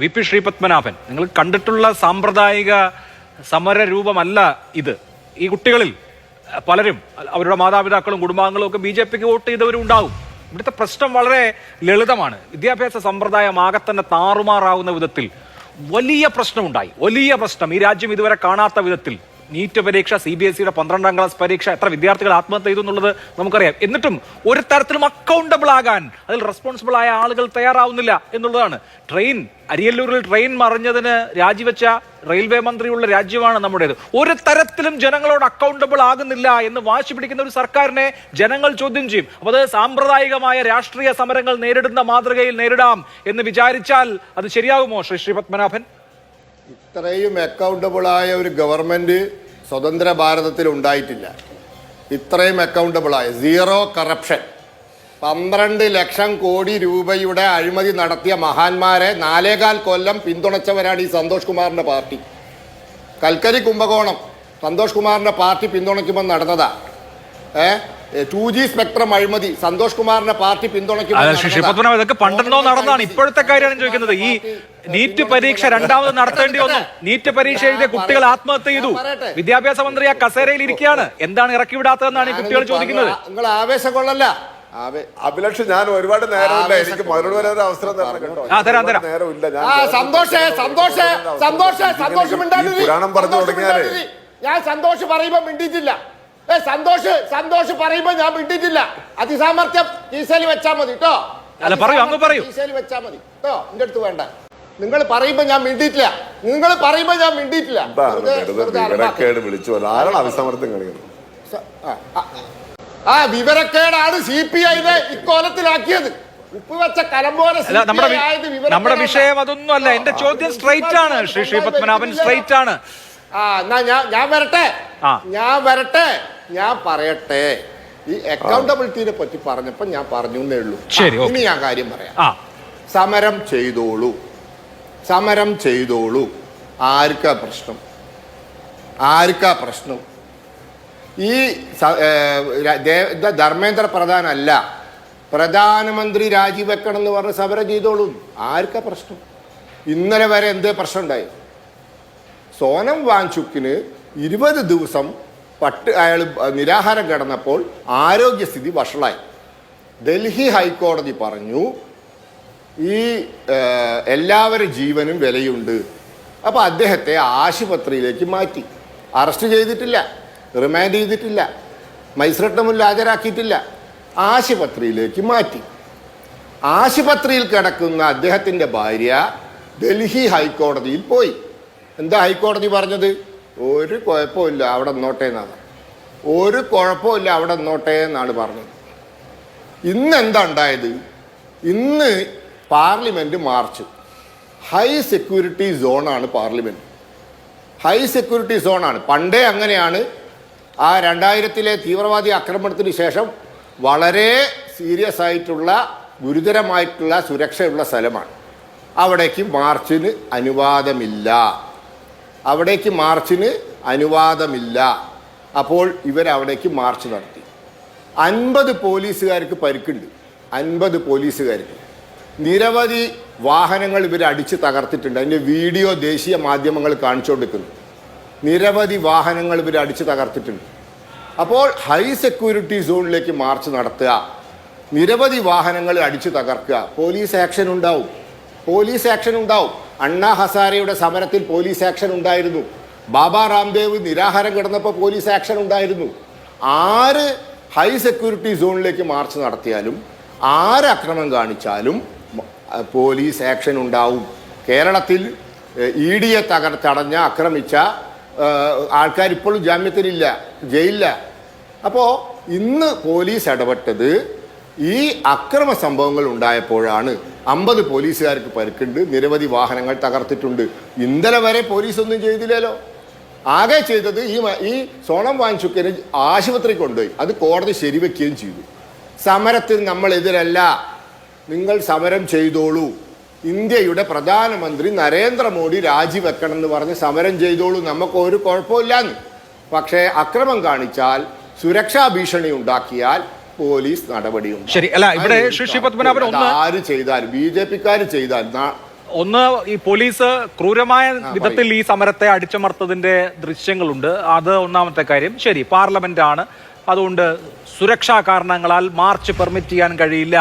VP Sreepadmanabhan, നിങ്ങൾ കണ്ടിട്ടുള്ള സാമ്പ്രദായിക സമരരൂപമല്ല ഇത്. ഈ കുട്ടികളിൽ പലരും അവരുടെ മാതാപിതാക്കളും കുടുംബാംഗങ്ങളും ഒക്കെ BJPക്ക് വോട്ട് ചെയ്തവരും ഉണ്ടാവും. ഇവിടുത്തെ പ്രശ്നം വളരെ ലളിതമാണ്. വിദ്യാഭ്യാസ സമ്പ്രദായം ആകെ തന്നെ താറുമാറാവുന്ന വിധത്തിൽ വലിയ പ്രശ്നമുണ്ടായി. വലിയ പ്രശ്നം ഈ രാജ്യം ഇതുവരെ കാണാത്ത വിധത്തിൽ. നീറ്റ് പരീക്ഷ, CBSEയുടെ 12ാം ക്ലാസ് പരീക്ഷ, എത്ര വിദ്യാർത്ഥികൾ ആത്മഹത്യ ചെയ്തു എന്നുള്ളത് നമുക്കറിയാം. എന്നിട്ടും ഒരു തരത്തിലും അക്കൗണ്ടബിൾ ആകാൻ അതിൽ റെസ്പോൺസിബിൾ ആയ ആളുകൾ തയ്യാറാവുന്നില്ല എന്നുള്ളതാണ്. അരിയല്ലൂരിൽ ട്രെയിൻ മറിഞ്ഞതിന് രാജിവെച്ച റെയിൽവേ മന്ത്രിയുള്ള രാജ്യമാണ് നമ്മുടേത്. ഒരു തരത്തിലും ജനങ്ങളോട് അക്കൗണ്ടബിൾ ആകുന്നില്ല എന്ന് വാശി പിടിക്കുന്ന ഒരു സർക്കാരിനെ ജനങ്ങൾ ചോദ്യം ചെയ്യും. അപ്പോൾ അത് സാമ്പ്രദായികമായ രാഷ്ട്രീയ സമരങ്ങൾ നേരിടുന്ന മാതൃകയിൽ നേരിടാം എന്ന് വിചാരിച്ചാൽ അത് ശരിയാകുമോ ശ്രീ പത്മനാഭൻ? ഇത്രയും അക്കൗണ്ടബിളായ ഒരു ഗവൺമെന്റ് സ്വതന്ത്ര ഭാരതത്തിൽ ഉണ്ടായിട്ടില്ല. ഇത്രയും അക്കൗണ്ടബിളായ സീറോ കറപ്ഷൻ 12 ലക്ഷം കോടി രൂപയുടെ അഴിമതി നടത്തിയ മഹാന്മാരെ 4.25 കൊല്ലം പിന്തുണച്ചവരാണ് ഈ സന്തോഷ് കുമാറിന്റെ പാർട്ടി. കൽക്കരി കുംഭകോണം സന്തോഷ് കുമാറിന്റെ പാർട്ടി പിന്തുണയ്ക്കുമ്പോൾ നടന്നതാ. 2G സ്പെക്ട്രം അഴിമതി സന്തോഷ് കുമാറിന്റെ പാർട്ടി പിന്തുണയ്ക്കുമ്പോൾ ഇതൊക്കെ പണ്ടെന്നോ നടന്നാണ്. ഇപ്പോഴത്തെ കാര്യമാണ് ചോദിക്കുന്നത്. ഈ നീറ്റ് പരീക്ഷ രണ്ടാമത് നടത്തേണ്ടി വന്നു. നീറ്റ് പരീക്ഷ എഴുതിയ കുട്ടികൾ ആത്മഹത്യ ചെയ്തു. വിദ്യാഭ്യാസ മന്ത്രി ആ കസേരയിൽ ഇരിക്കുകയാണ്. എന്താണ് ഇറക്കി വിടാത്തതെന്നാണ് ഈ കുട്ടികൾ ചോദിക്കുന്നത്. നിങ്ങൾ ആവേശം കൊള്ളല്ല. അഭിലാഷ്, ഞാൻ ഒരുപാട് നേരമില്ല, എനിക്ക് മറുപടി വരാൻ അവസരം പുരാണം പറഞ്ഞു തുടങ്ങിയാലേ ഞാൻ സന്തോഷ് പറയുമ്പോ മിണ്ടിയിട്ടില്ല. സന്തോഷ് പറയുമ്പോ ഞാൻ മിണ്ടിയിട്ടില്ല. അതിസാമർത്ഥ്യം കീസയിൽ വെച്ചാൽ മതി കേട്ടോ. കീസയിൽ വെച്ചാൽ മതി കേട്ടോ. എന്റെ അടുത്ത് വേണ്ട. നിങ്ങൾ പറയുമ്പോ ഞാൻ മിണ്ടിയിട്ടില്ല. വിളിച്ചു ആരാണ് അഭിസമർത്ഥം കാണിക്കുന്നത്? ആ വിവരക്കേടാണ് CPIനെ ഇക്കോലത്തിലാക്കിയത്. ഉപ്പുവെച്ച കലം പോലെ നമ്മുടെ വിഷയം അതൊന്നും അല്ല. എന്റെ ചോദ്യം സ്ട്രൈറ്റ് ആണ് ശ്രീ പത്മനാഭൻ, സ്ട്രൈറ്റ് ആണ്. ഞാൻ വരട്ടെ, ഞാൻ പറയട്ടെ. ഈ അക്കൗണ്ടബിലിറ്റിനെ പറ്റി പറഞ്ഞപ്പോ ഞാൻ പറഞ്ഞു എന്നേ ഉള്ളൂ. ഇനി ഞാൻ കാര്യം പറയാം. സമരം ചെയ്തോളൂ. ആർക്കാ പ്രശ്നം? ഈ ധർമ്മേന്ദ്ര പ്രധാൻ അല്ല, പ്രധാനമന്ത്രി രാജിവെക്കണം എന്ന് പറഞ്ഞ് സമരം ചെയ്തോളൂ. ആർക്കാ പ്രശ്നം? ഇന്നലെ വരെ എന്തേ പ്രശ്നം ഉണ്ടായി? സോനം വാങ്ചുക്കിന് 20 ദിവസം അയാൾ നിരാഹാരം കിടന്നപ്പോൾ ആരോഗ്യസ്ഥിതി വഷളായി. ഡൽഹി ഹൈക്കോടതി പറഞ്ഞു ഈ എല്ലാവരുടെ ജീവനും വിലയുണ്ട്. അപ്പോൾ അദ്ദേഹത്തെ ആശുപത്രിയിലേക്ക് മാറ്റി. അറസ്റ്റ് ചെയ്തിട്ടില്ല, റിമാൻഡ് ചെയ്തിട്ടില്ല, മജിസ്ട്രേറ്റിന് മുന്നിൽ ഹാജരാക്കിയിട്ടില്ല. ആശുപത്രിയിലേക്ക് മാറ്റി. ആശുപത്രിയിൽ കിടക്കുന്ന അദ്ദേഹത്തിൻ്റെ ഭാര്യ ഡൽഹി ഹൈക്കോടതിയിൽ പോയി. എന്താ ഹൈക്കോടതി പറഞ്ഞത്? ഒരു കുഴപ്പമില്ല, അവിടെ നിന്നോട്ടെ എന്നാണ് പറഞ്ഞത്. ഇന്ന് എന്താ ഉണ്ടായത്? ഇന്ന് പാർലമെന്റ് മാർച്ച്. ഹൈ സെക്യൂരിറ്റി സോണാണ് പാർലമെന്റ്. പണ്ടേ അങ്ങനെയാണ്. ആ 2000-ലെ തീവ്രവാദി ആക്രമണത്തിന് ശേഷം വളരെ സീരിയസ് ആയിട്ടുള്ള ഗുരുതരമായിട്ടുള്ള സുരക്ഷയുള്ള സ്ഥലമാണ്. അവിടേക്ക് മാർച്ചിന് അനുവാദമില്ല. അപ്പോൾ ഇവരവിടേക്ക് മാർച്ച് നടത്തി. 50 പോലീസുകാർക്ക് പരിക്കുണ്ട്. 50 പോലീസുകാർക്ക്. നിരവധി വാഹനങ്ങൾ ഇവർ അടിച്ച് തകർത്തിട്ടുണ്ട്. അതിൻ്റെ വീഡിയോ ദേശീയ മാധ്യമങ്ങൾ കാണിച്ചുകൊണ്ടിരിക്കുന്നു. നിരവധി വാഹനങ്ങൾ ഇവർ അടിച്ച് തകർത്തിട്ടുണ്ട്. അപ്പോൾ ഹൈ സെക്യൂരിറ്റി സോണിലേക്ക് മാർച്ച് നടത്തുക, നിരവധി വാഹനങ്ങൾ അടിച്ചു തകർക്കുക, പോലീസ് ആക്ഷൻ ഉണ്ടാവും. അണ്ണാ ഹസാരയുടെ സമരത്തിൽ പോലീസ് ആക്ഷൻ ഉണ്ടായിരുന്നു. ബാബ രാംദേവ് നിരാഹാരം കിടന്നപ്പോൾ പോലീസ് ആക്ഷൻ ഉണ്ടായിരുന്നു. ആര് ഹൈ സെക്യൂരിറ്റി സോണിലേക്ക് മാർച്ച് നടത്തിയാലും ആര് അക്രമം കാണിച്ചാലും പോലീസ് ആക്ഷൻ ഉണ്ടാവും. കേരളത്തിൽ ED ആക്രമിച്ച ആൾക്കാർ ഇപ്പോഴും ജാമ്യത്തിലില്ല, ജയിലില്ല. അപ്പോൾ ഇന്ന് പോലീസ് ഇടപെട്ടത് ഈ അക്രമ സംഭവങ്ങൾ ഉണ്ടായപ്പോഴാണ്. 50 പോലീസുകാർക്ക് പരിക്കുണ്ട്, നിരവധി വാഹനങ്ങൾ തകർത്തിട്ടുണ്ട്. ഇന്നലെ വരെ പോലീസ് ഒന്നും ചെയ്തില്ലല്ലോ. ആകെ ചെയ്തത് ഈ സോണം വാങ്ചുക്കിനെ ആശുപത്രി കൊണ്ടുപോയി. അത് കോടതി ശരിവെക്കുകയും ചെയ്തു. സമരത്തിൽ നമ്മൾ എതിരല്ല, നിങ്ങൾ സമരം ചെയ്തോളൂ. ഇന്ത്യയുടെ പ്രധാനമന്ത്രി നരേന്ദ്രമോദി രാജിവെക്കണം എന്ന് പറഞ്ഞ് സമരം ചെയ്തോളൂ, നമുക്ക് ഒരു കുഴപ്പമില്ലാന്ന്. പക്ഷേ അക്രമം കാണിച്ചാൽ, സുരക്ഷാ ഭീഷണി ഉണ്ടാക്കിയാൽ പോലീസ് നടപടിയുണ്ട്. ശരി, അല്ല ഇവിടെ ആര് ചെയ്താലും BJPക്കാർ ചെയ്താൽ ഒന്ന് ഈ പോലീസ് ക്രൂരമായ വിധത്തിൽ ഈ സമരത്തെ അടിച്ചമർത്തതിന്റെ ദൃശ്യങ്ങളുണ്ട്. അത് ഒന്നാമത്തെ കാര്യം. ശരി, പാർലമെന്റ് ആണ്, അതുകൊണ്ട് സുരക്ഷാ കാരണങ്ങളാൽ മാർച്ച് പെർമിറ്റ് ചെയ്യാൻ കഴിയില്ല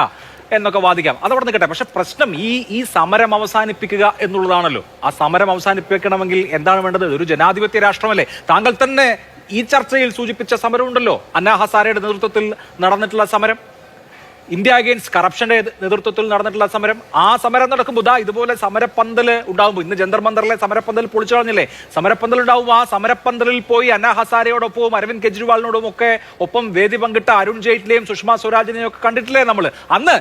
എന്നൊക്കെ വാദിക്കാം. അതവിടെ നിൽക്കട്ടെ. പക്ഷെ പ്രശ്നം ഈ സമരം അവസാനിപ്പിക്കുക എന്നുള്ളതാണല്ലോ. ആ സമരം അവസാനിപ്പിക്കണമെങ്കിൽ എന്താണ് വേണ്ടത്? ഒരു ജനാധിപത്യ രാഷ്ട്രമല്ലേ? താങ്കൾ തന്നെ ഈ ചർച്ചയിൽ സൂചിപ്പിച്ച സമരമുണ്ടല്ലോ, അന്നാ ഹസാരയുടെ നേതൃത്വത്തിൽ നടന്നിട്ടുള്ള സമരം, ഇന്ത്യ അഗെയിൻസ്റ്റ് കറപ്ഷന്റെ നേതൃത്വത്തിൽ നടന്നിട്ടുള്ള സമരം. ആ സമരം നടക്കുമ്പോൾ ഇതുപോലെ സമരപ്പന്തല് ഉണ്ടാകുമ്പോൾ, ഇന്ന് ജന്തർ മന്ദറിലെ സമരപ്പന്തൽ പൊളിച്ചു കളഞ്ഞില്ലേ, സമരപ്പന്തൽ ഉണ്ടാവും. ആ സമരപ്പന്തലിൽ പോയി അന്നാ ഹസാരയോടൊപ്പവും അരവിന്ദ് കെജ്രിവാളിനോടും ഒക്കെ ഒപ്പം വേദി പങ്കിട്ട അരുൺ ജെയ്റ്റ്ലിയും സുഷമ സ്വരാജിനെയും ഒക്കെ കണ്ടിട്ടില്ലേ നമ്മൾ? അന്ന്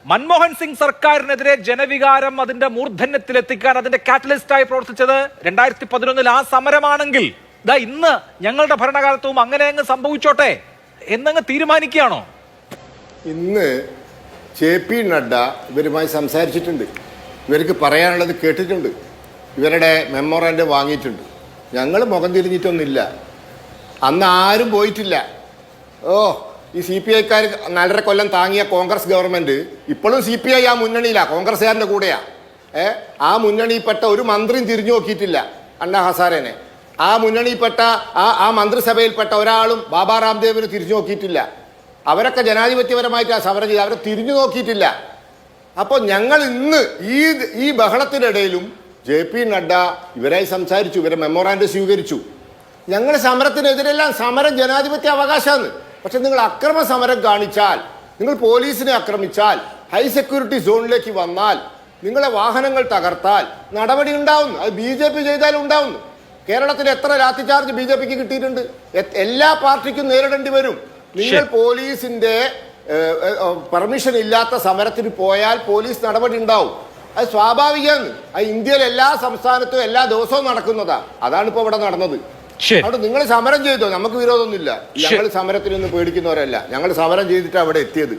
മൻമോഹൻ സിംഗ് സർക്കാരിനെതിരെ ജനവികാരം അതിന്റെ മൂർധന്യത്തിലെത്തിക്കാൻ അതിന്റെ കാറ്റലിസ്റ്റായി പ്രവർത്തിച്ചത് 2011 ആ സമരമാണെങ്കിൽ ഇന്ന് ഞങ്ങളുടെ ഭരണകാലത്തും അങ്ങനെ അങ്ങ് സംഭവിച്ചോട്ടെ എന്നങ്ങ് തീരുമാനിക്കുകയാണോ? ഇന്ന് JP നഡ്ഡ ഇവരുമായി സംസാരിച്ചിട്ടുണ്ട്, ഇവർക്ക് പറയാനുള്ളത് കേട്ടിട്ടുണ്ട്, ഇവരുടെ മെമ്മോറാൻഡം വാങ്ങിയിട്ടുണ്ട്. ഞങ്ങൾ മുഖം തിരിഞ്ഞിട്ടൊന്നുമില്ല. അന്ന് ആരും പോയിട്ടില്ല. ഈ CPI-ക്കാർ 4.5 കൊല്ലം താങ്ങിയ കോൺഗ്രസ് ഗവൺമെന്റ് ഇപ്പോഴും CPI ആ മുന്നണിയിലാണ്, കോൺഗ്രസ്സുകാരൻ്റെ കൂടെയാ. ആ മുന്നണിയിൽപ്പെട്ട ഒരു മന്ത്രിയും തിരിഞ്ഞു നോക്കിയിട്ടില്ല അണ്ണാ ഹസാരേനെ. ആ മുന്നണിയിൽപ്പെട്ട ആ മന്ത്രിസഭയിൽപ്പെട്ട ഒരാളും ബാബാ രാംദേവിന് തിരിഞ്ഞു നോക്കിയിട്ടില്ല. അവരൊക്കെ ജനാധിപത്യപരമായിട്ട് സമരം ചെയ്ത് അവരെ തിരിഞ്ഞു നോക്കിയിട്ടില്ല. അപ്പോൾ ഞങ്ങൾ ഇന്ന് ഈ ബഹളത്തിനിടയിലും JP നഡ്ഡ ഇവരായി സംസാരിച്ചു, ഇവരെ മെമ്മോറാൻഡം സ്വീകരിച്ചു. ഞങ്ങൾ സമരത്തിനെതിരെല്ലാം, സമരം ജനാധിപത്യ അവകാശമാണ്. പക്ഷെ നിങ്ങൾ അക്രമ സമരം കാണിച്ചാൽ, നിങ്ങൾ പോലീസിനെ ആക്രമിച്ചാൽ, ഹൈ സെക്യൂരിറ്റി സോണിലേക്ക് വന്നാൽ, നിങ്ങളെ വാഹനങ്ങൾ തകർത്താൽ നടപടി ഉണ്ടാവുന്നു. അത് BJP ചെയ്താലും ഉണ്ടാവുന്നു. കേരളത്തിൽ എത്ര ലാത്തിചാർജ് BJPക്ക് കിട്ടിയിട്ടുണ്ട്? എല്ലാ പാർട്ടിക്കും നേരിടേണ്ടി വരും. നിങ്ങൾ പോലീസിന്റെ പെർമിഷൻ ഇല്ലാത്ത സമരത്തിന് പോയാൽ പോലീസ് നടപടി ഉണ്ടാവും. അത് സ്വാഭാവികമാണ്. അത് ഇന്ത്യയിൽ എല്ലാ സംസ്ഥാനത്തും എല്ലാ ദിവസവും നടക്കുന്നതാ. അതാണ് ഇപ്പോൾ ഇവിടെ നടന്നത്. അവിടെ നിങ്ങൾ സമരം ചെയ്തോ, നമുക്ക് വിരോധമൊന്നുമില്ല. ഞങ്ങൾ സമരത്തിനൊന്നും പേടിക്കുന്നവരല്ല. ഞങ്ങൾ സമരം ചെയ്തിട്ടാണ് അവിടെ എത്തിയത്.